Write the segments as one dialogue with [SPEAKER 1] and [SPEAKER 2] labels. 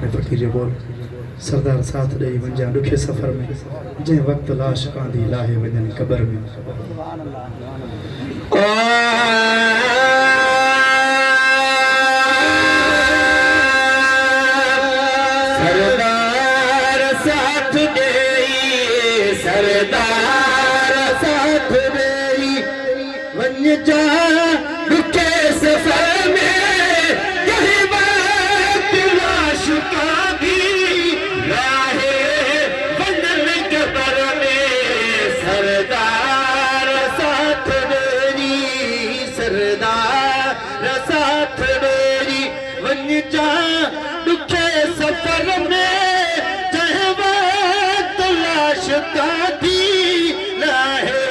[SPEAKER 1] खड़े फ़कीर बोल सरदार साथ ॾेई वञा ॾुखे सफ़र में जंहिं वक़्तु लाश कांदी लाहे वञनि क़बर में।
[SPEAKER 2] सरदार साथ ॾेई सरदार साथ ॾेई वञा ॾुखे सफ़र में जंहिं वक़्तु लाश कांदी लाहे वञनि क़बर में। सरदार साथ ॾेई सरदार साथ ॾेई वञा ॾुखे सफ़र में जंहिं वक़्तु लाश कांदी लाहे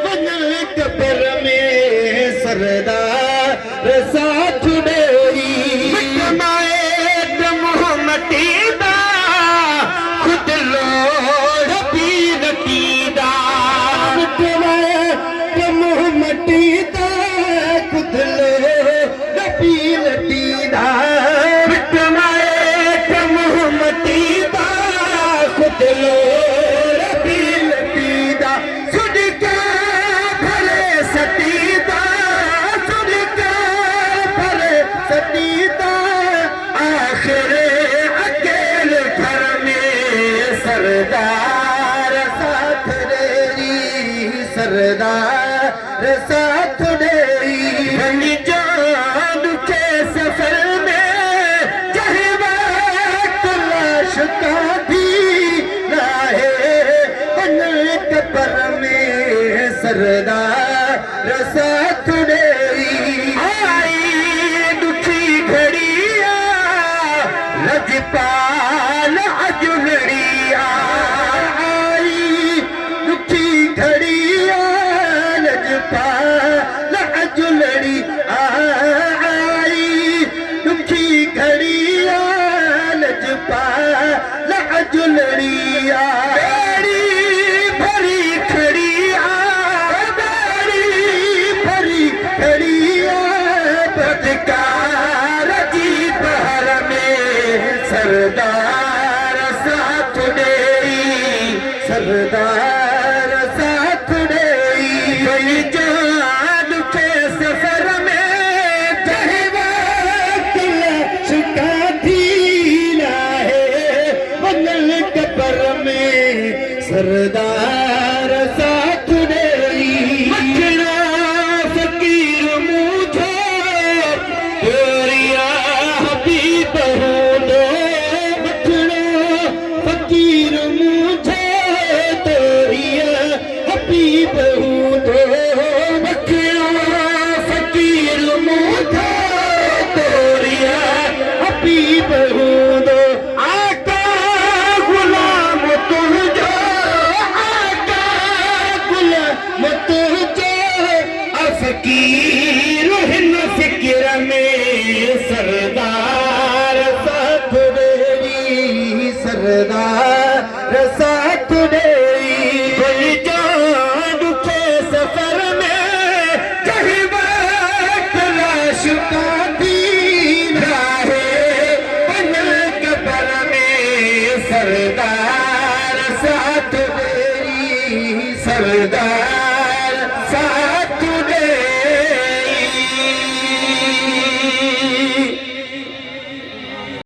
[SPEAKER 2] वञनि क़बर में। सरदार साथ ॾेई मटी दा खुद लोड़ पीर कीदा मटी दा खुद लोड़ पीर कीदा मटी दा खुद लोड़ पीर कीदा सुन के भले सतीदा सुन के भले सतीदा आखिर अकेले घर में। सरदार साथ ॾेई सरदार साथ ॾेई वञी जान के सफ़र में जंहिं वक़्तु लाश कांदी लाहे वञनि क़बर में। सरदार साथ ॾेई आई ॾुखी घड़िया लजपाल अजुलड़िया आई ॾुखी घड़िया लजपाल अजुलड़ी आई ॾुखी घड़िया लजपाल अजुलड़िया बेड़ी भरी खड़िया बेड़ी भरी खड़िया बदकार जी बहर में। सरदार साथ ॾेई सरदार साथ ॾेई वञी जान के सफ़र में जंहिं वक़्तु लाश कांदी लाहे वञनि क़बर में। सरदार साथ ॾेई मखणा फ़कीर मुझो तोरिया हबीब हूंदो मखणा फ़कीर मुझो तोरिया हबीब हूंदो मखणा फ़कीर मुझो तोरिया हबीब हूंदो आका गुलाम तुंहिंजो आका गुलाम तुंहिंजो फ़कीर हिन फ़िक्र में। सरदार साथ ॾेई सरदार साथ ॾेई वञी जान ॾुखे सफ़र में जंहिं वक़्तु लाश कांदी लाहे वञनि क़बर में। सरदार साथ ॾेई सरदार